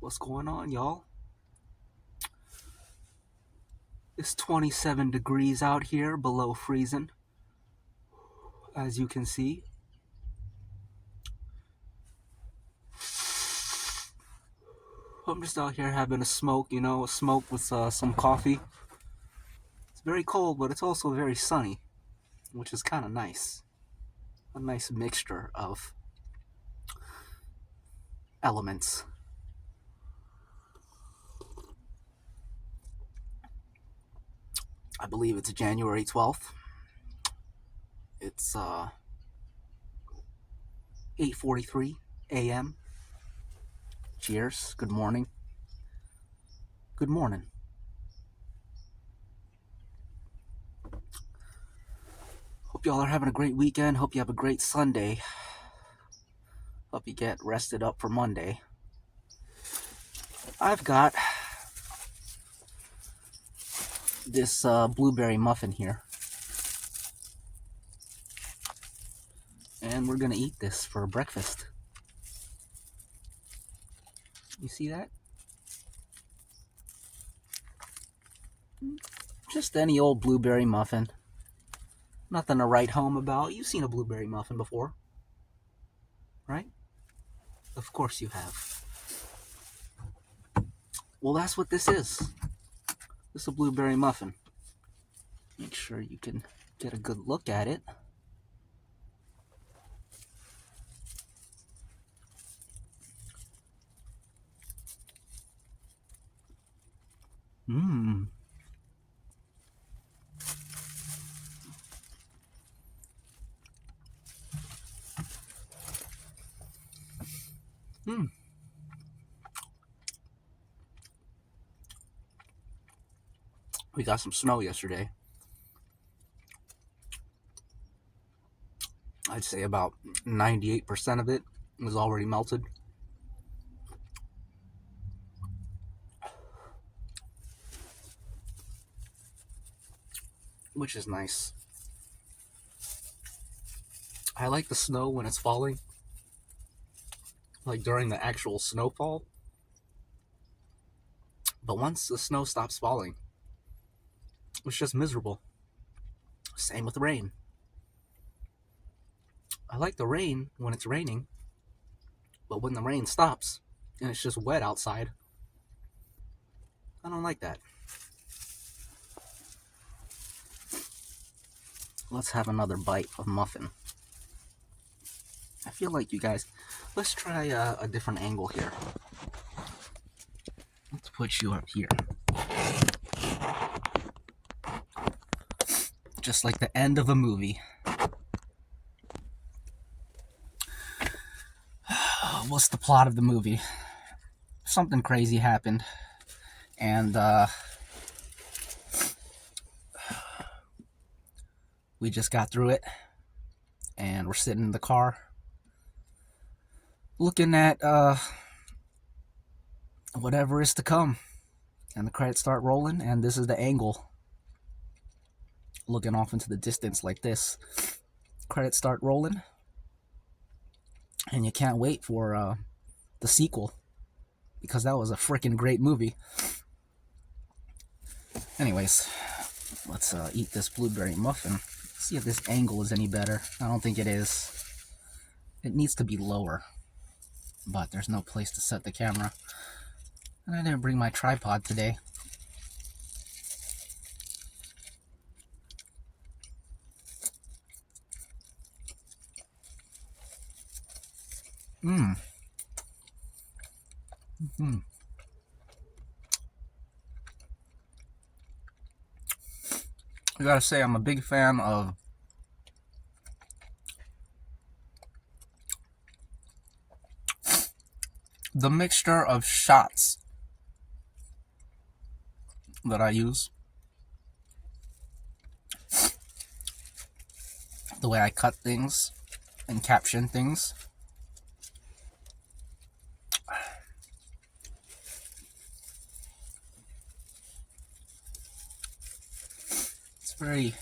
What's going on, y'all? It's 27 degrees out here, below freezing, as you can see. I'm just out here having a smoke, a smoke with some coffee. It's very cold, but it's also very sunny, which is kind of nice. A nice mixture of elements. I believe it's January 12th. It's 8:43 a.m. Cheers. Good morning. Good morning. Hope y'all are having a great weekend. Hope you have a great Sunday. Hope you get rested up for Monday. I've got this blueberry muffin here. And we're gonna eat this for breakfast. You see that? Just any old blueberry muffin. Nothing to write home about. You've seen a blueberry muffin before, right? Of course you have. Well, that's what this is. This is a blueberry muffin. Make sure you can get a good look at it. Mmm. Mmm. We got some snow yesterday. I'd say about 98% of it was already melted. Which is nice. I like the snow when it's falling. Like during the actual snowfall. But once the snow stops falling, it's just miserable. Same with rain. I like the rain when it's raining, but when the rain stops and it's just wet outside, I don't like that. Let's have another bite of muffin. I feel like you guys, let's try a different angle here. Let's put you up here. Just like the end of a movie. What's the plot of the movie? Something crazy happened, and we just got through it, and we're sitting in the car looking at whatever is to come, and the credits start rolling, and this is the angle, looking off into the distance like this. Credits start rolling, and you can't wait for the sequel, because that was a freaking great movie. Anyways, let's eat this blueberry muffin. See if this angle is any better. I don't think it is. It needs to be lower, but there's no place to set the camera. And I didn't bring my tripod today. I gotta say, I'm a big fan of the mixture of shots that I use. The way I cut things and caption things. It's very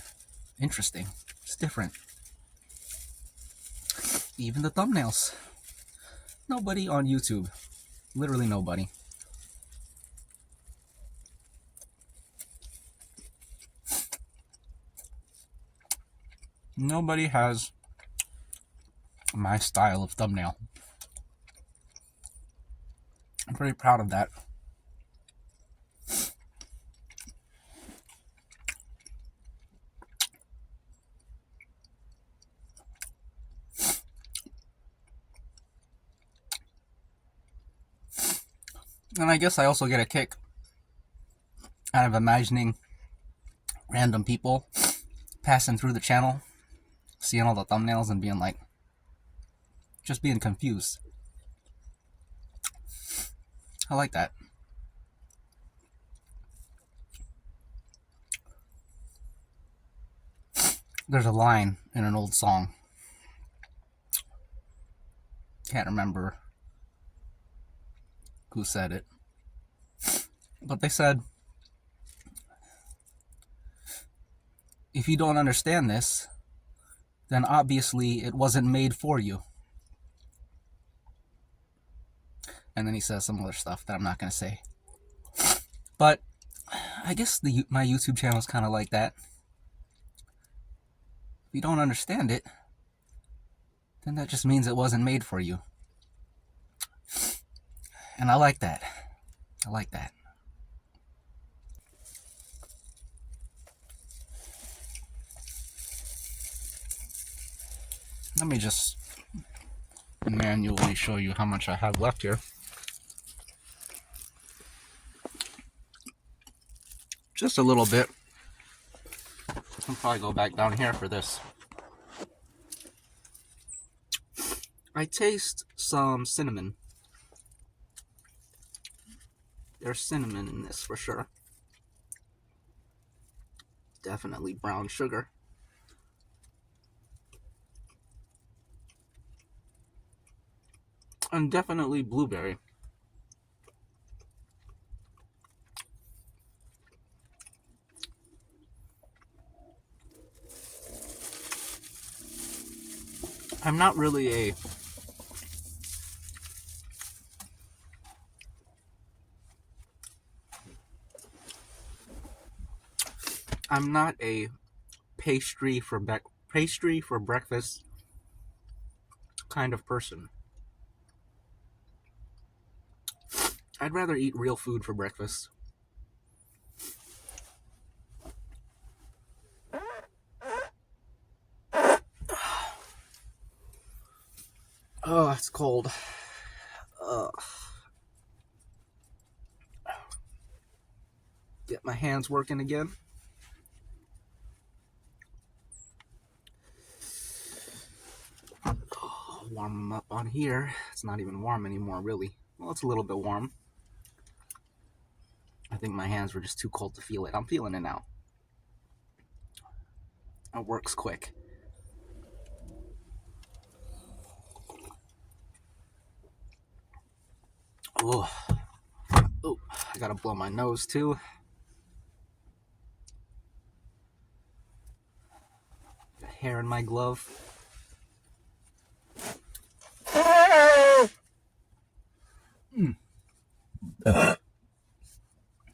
interesting. It's different. Even the thumbnails. Nobody on YouTube, literally nobody, Nobody has my style of thumbnail. I'm pretty proud of that. And I guess I also get a kick out of imagining random people passing through the channel, seeing all the thumbnails and being like, just being confused. I like that. There's a line in an old song. Can't remember who said it. But they said, if you don't understand this, then obviously it wasn't made for you. And then he says some other stuff that I'm not going to say. But I guess my YouTube channel is kind of like that. If you don't understand it, then that just means it wasn't made for you. And I like that. I like that. Let me just manually show you how much I have left here. Just a little bit. I'll probably go back down here for this. I taste some cinnamon. There's cinnamon in this for sure. Definitely brown sugar. And definitely blueberry. I'm not really a pastry for breakfast kind of person. I'd rather eat real food for breakfast. Oh, it's cold. Get my hands working again. Warm them up on here. It's not even warm anymore, really. Well, it's a little bit warm. I think my hands were just too cold to feel it. I'm feeling it now. It works quick. Oh, I gotta blow my nose too. Got hair in my glove.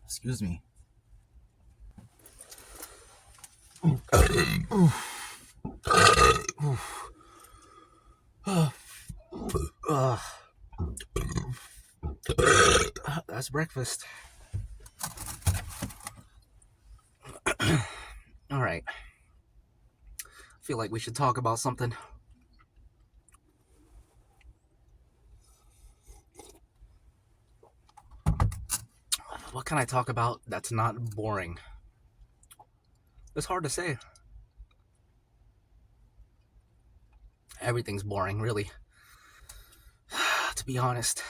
Excuse me. That's breakfast. All right. I feel like we should talk about something. What can I talk about that's not boring? It's hard to say. Everything's boring, really. To be honest.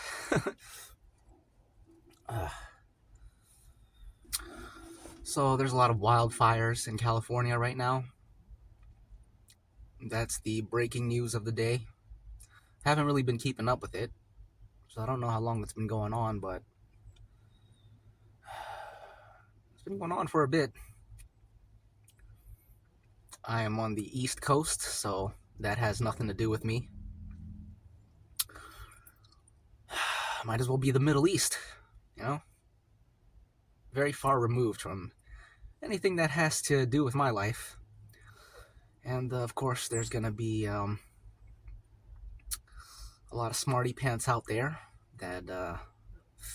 So there's a lot of wildfires in California right now. That's the breaking news of the day. Haven't really been keeping up with it, so I don't know how long it's been going on, but it's been going on for a bit. I am on the East Coast, so that has nothing to do with me. Might as well be the Middle East, you know? Very far removed from anything that has to do with my life. And of course, there's gonna be a lot of smarty pants out there that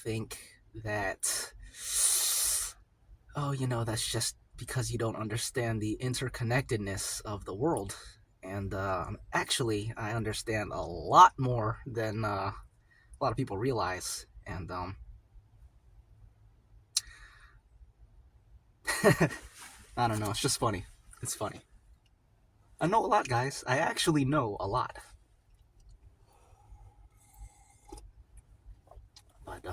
think that, oh, that's just because you don't understand the interconnectedness of the world. And actually, I understand a lot more than a lot of people realize. And I don't know, it's just funny. It's funny. I know a lot, guys. I actually know a lot. But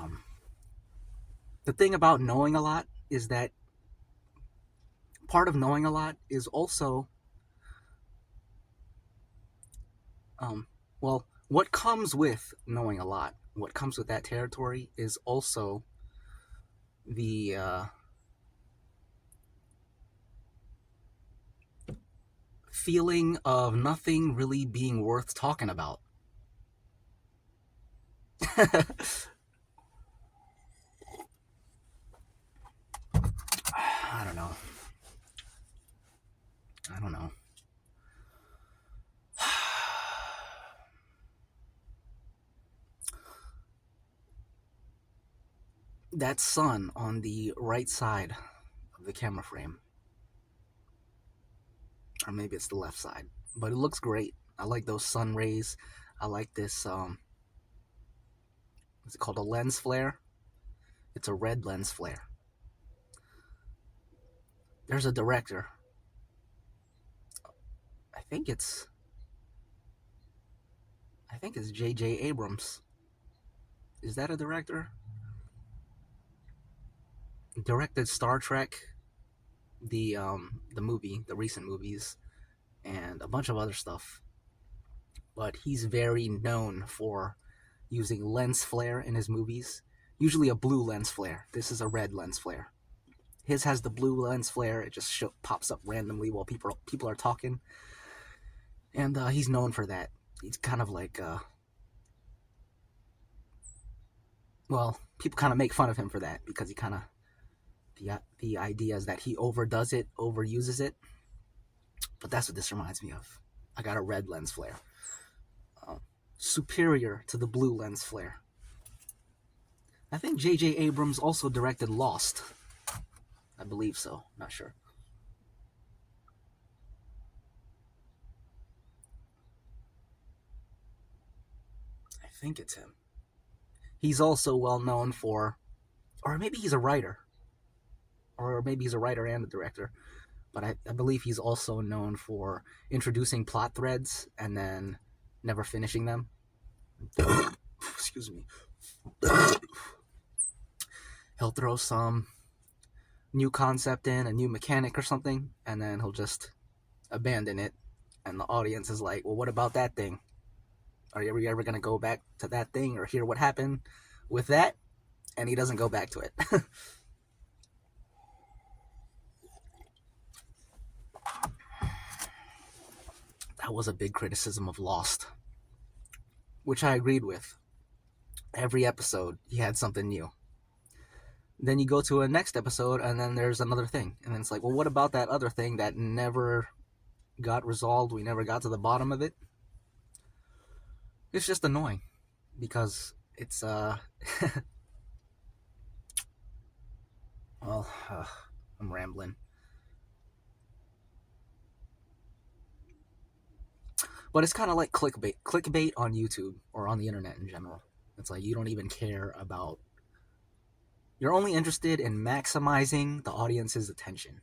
the thing about knowing a lot is that part of knowing a lot is also, um, well, what comes with knowing a lot, what comes with that territory is also the feeling of nothing really being worth talking about. I don't know. I don't know. That sun on the right side of the camera frame, or maybe it's the left side, but it looks great. I like those sun rays. I like this, what's it called, a lens flare? It's a red lens flare. There's a director. I think it's J.J. Abrams. Is that a director? Directed Star Trek, the movie, the recent movies, and a bunch of other stuff. But he's very known for using lens flare in his movies. Usually a blue lens flare. This is a red lens flare. His has the blue lens flare. It just pops up randomly while people are talking, and he's known for that. He's kind of like, well, people kind of make fun of him for that because he kind of, the idea is that he overdoes it, overuses it. But that's what this reminds me of. I got a red lens flare, superior to the blue lens flare. I think J.J. Abrams also directed Lost. I believe so. Not sure. I think it's him. He's also well known for, or maybe he's a writer, or maybe he's a writer and a director. But I believe he's also known for introducing plot threads and then never finishing them. Excuse me. He'll throw some new concept in, a new mechanic or something, and then he'll just abandon it. And the audience is like, well, what about that thing? Are you ever going to go back to that thing or hear what happened with that? And he doesn't go back to it. That was a big criticism of Lost, which I agreed with. Every episode, he had something new. Then you go to a next episode, and then there's another thing. And then it's like, well, what about that other thing that never got resolved? We never got to the bottom of it. It's just annoying because it's, well, I'm rambling. But it's kind of like clickbait on YouTube or on the internet in general. It's like you don't even care about, you're only interested in maximizing the audience's attention.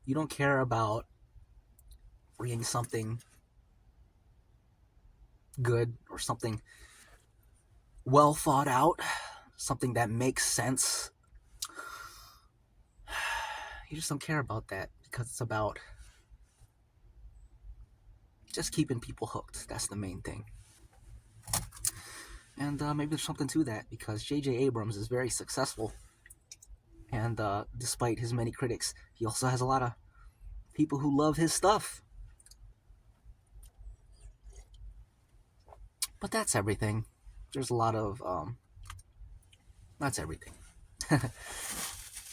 You don't care about bringing something good or something well thought out, something that makes sense. You just don't care about that because it's about just keeping people hooked. That's the main thing. And maybe there's something to that because J.J. Abrams is very successful. And despite his many critics, he also has a lot of people who love his stuff. But that's everything. There's a lot of, that's everything.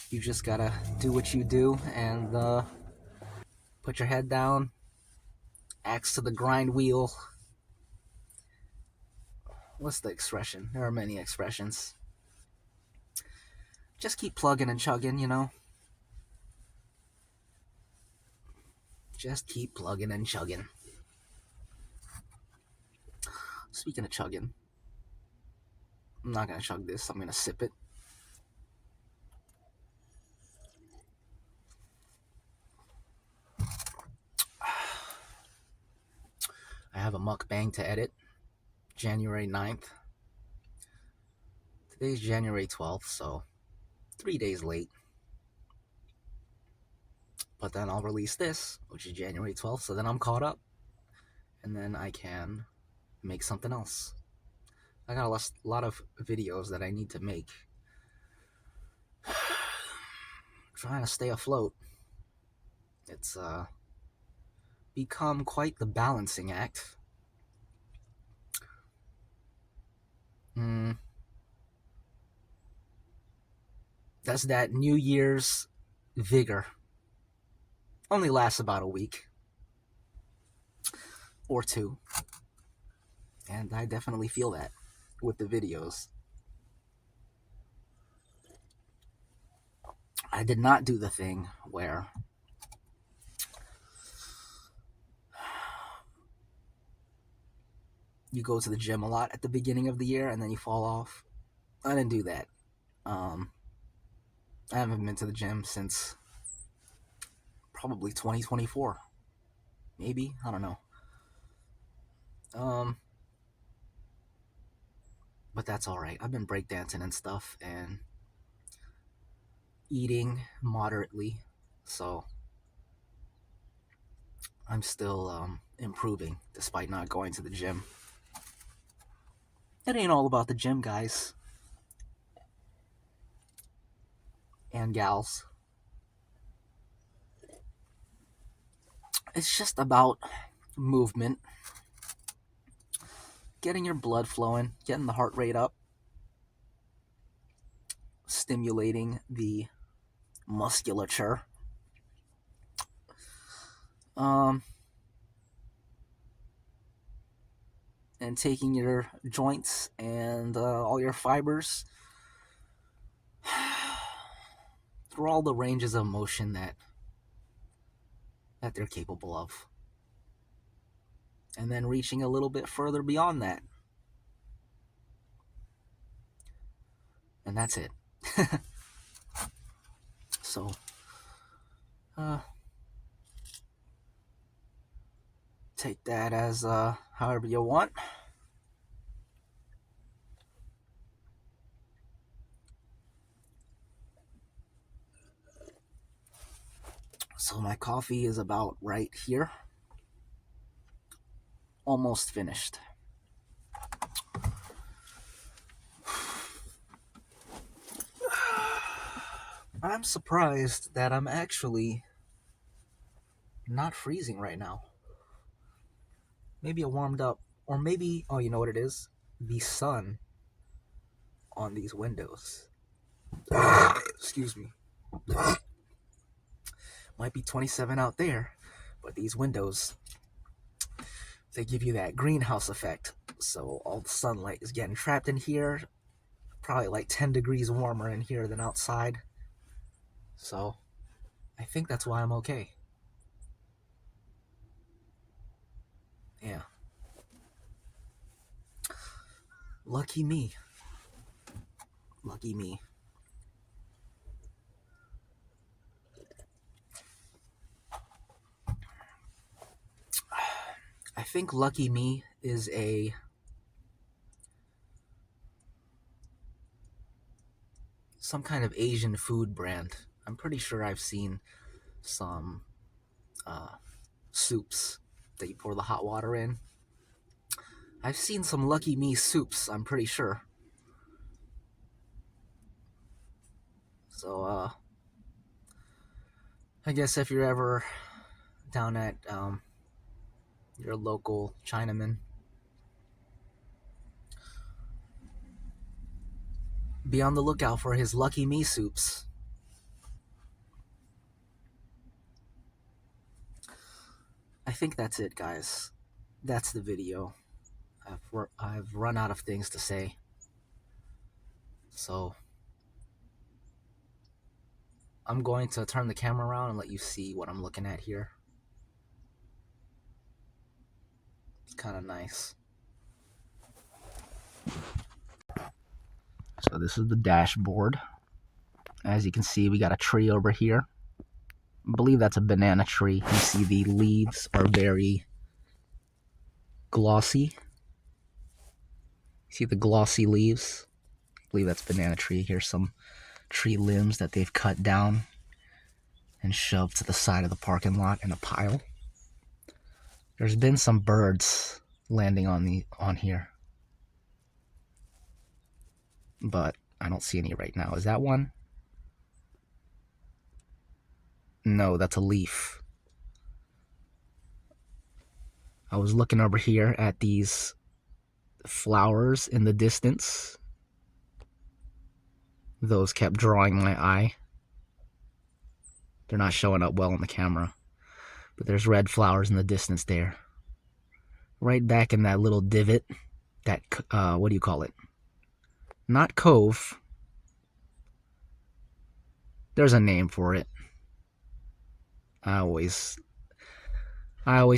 You just gotta do what you do and put your head down Axe to the grind wheel. What's the expression? There are many expressions. Just keep plugging and chugging, you know? Just keep plugging and chugging. Speaking of chugging, I'm not going to chug this. I'm going to sip it. I have a mukbang to edit. January 9th. Today's January 12th, so 3 days late. But then I'll release this, which is January 12th, so then I'm caught up. And then I can make something else. I got a lot of videos that I need to make. Trying to stay afloat. It's become quite the balancing act. That's that New Year's vigor. Only lasts about a week or two. And I definitely feel that with the videos. I did not do the thing where you go to the gym a lot at the beginning of the year and then you fall off. I didn't do that. I haven't been to the gym since probably 2024. Maybe, I don't know. But that's all right. I've been breakdancing and stuff and eating moderately, so I'm still improving despite not going to the gym. It ain't all about the gym, guys and gals. It's just about movement, getting your blood flowing, getting the heart rate up, stimulating the musculature. And taking your joints and all your fibers through all the ranges of motion that they're capable of. And then reaching a little bit further beyond that. And that's it. So, take that as however you want. So my coffee is about right here. Almost finished. I'm surprised that I'm actually not freezing right now. Maybe it warmed up, or maybe, oh, you know what it is? The sun on these windows. Excuse me. Might be 27 out there, but these windows, they give you that greenhouse effect. So all the sunlight is getting trapped in here. Probably like 10 degrees warmer in here than outside. So I think that's why I'm okay. Yeah. Lucky me. Lucky me. I think Lucky Me is some kind of Asian food brand. I'm pretty sure I've seen some soups that you pour the hot water in. I've seen some Lucky Me soups, I'm pretty sure. So, I guess if you're ever down at your local Chinaman, be on the lookout for his Lucky Me soups. I think that's it, guys. That's the video. I've run out of things to say. So I'm going to turn the camera around and let you see what I'm looking at here. It's kind of nice. So this is the dashboard. As you can see, we got a tree over here. I believe that's a banana tree. You see the leaves are very glossy. See the glossy leaves? I believe that's banana tree. Here's some tree limbs that they've cut down and shoved to the side of the parking lot in a pile. There's been some birds landing on here, but I don't see any right now. Is that one? No, that's a leaf. I was looking over here at these flowers in the distance. Those kept drawing my eye. They're not showing up well on the camera, but there's red flowers in the distance there. Right back in that little divot, that, what do you call it? Not cove. There's a name for it. I always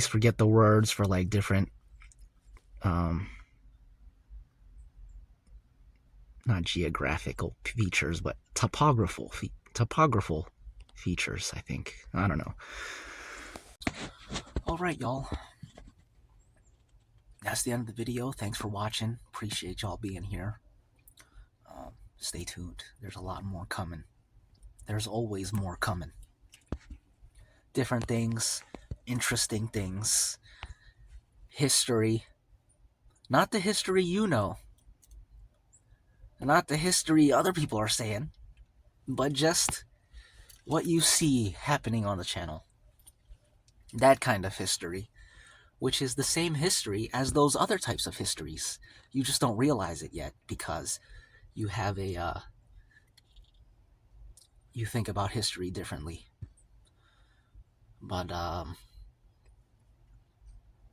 forget the words for like different, not geographical features, but topographical features, I think. I don't know. All right, y'all. That's the end of the video. Thanks for watching. Appreciate y'all being here. Stay tuned. There's a lot more coming. There's always more coming. Different things, interesting things, history. Not the history you know. Not the history other people are saying, but just what you see happening on the channel. That kind of history, which is the same history as those other types of histories. You just don't realize it yet because you have a, you think about history differently. But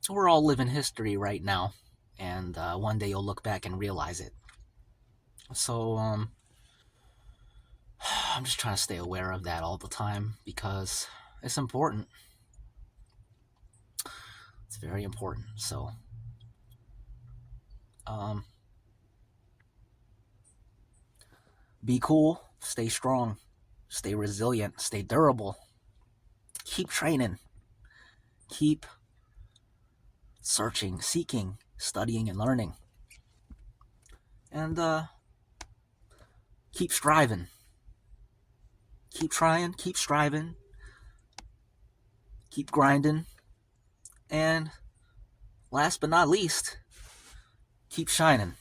we're all living history right now, and one day you'll look back and realize it. So I'm just trying to stay aware of that all the time because it's important. It's very important. So be cool, stay strong, stay resilient, stay durable. Keep training. Keep searching, seeking, studying, and learning. And keep striving. Keep trying, keep striving, keep grinding, and last but not least, keep shining.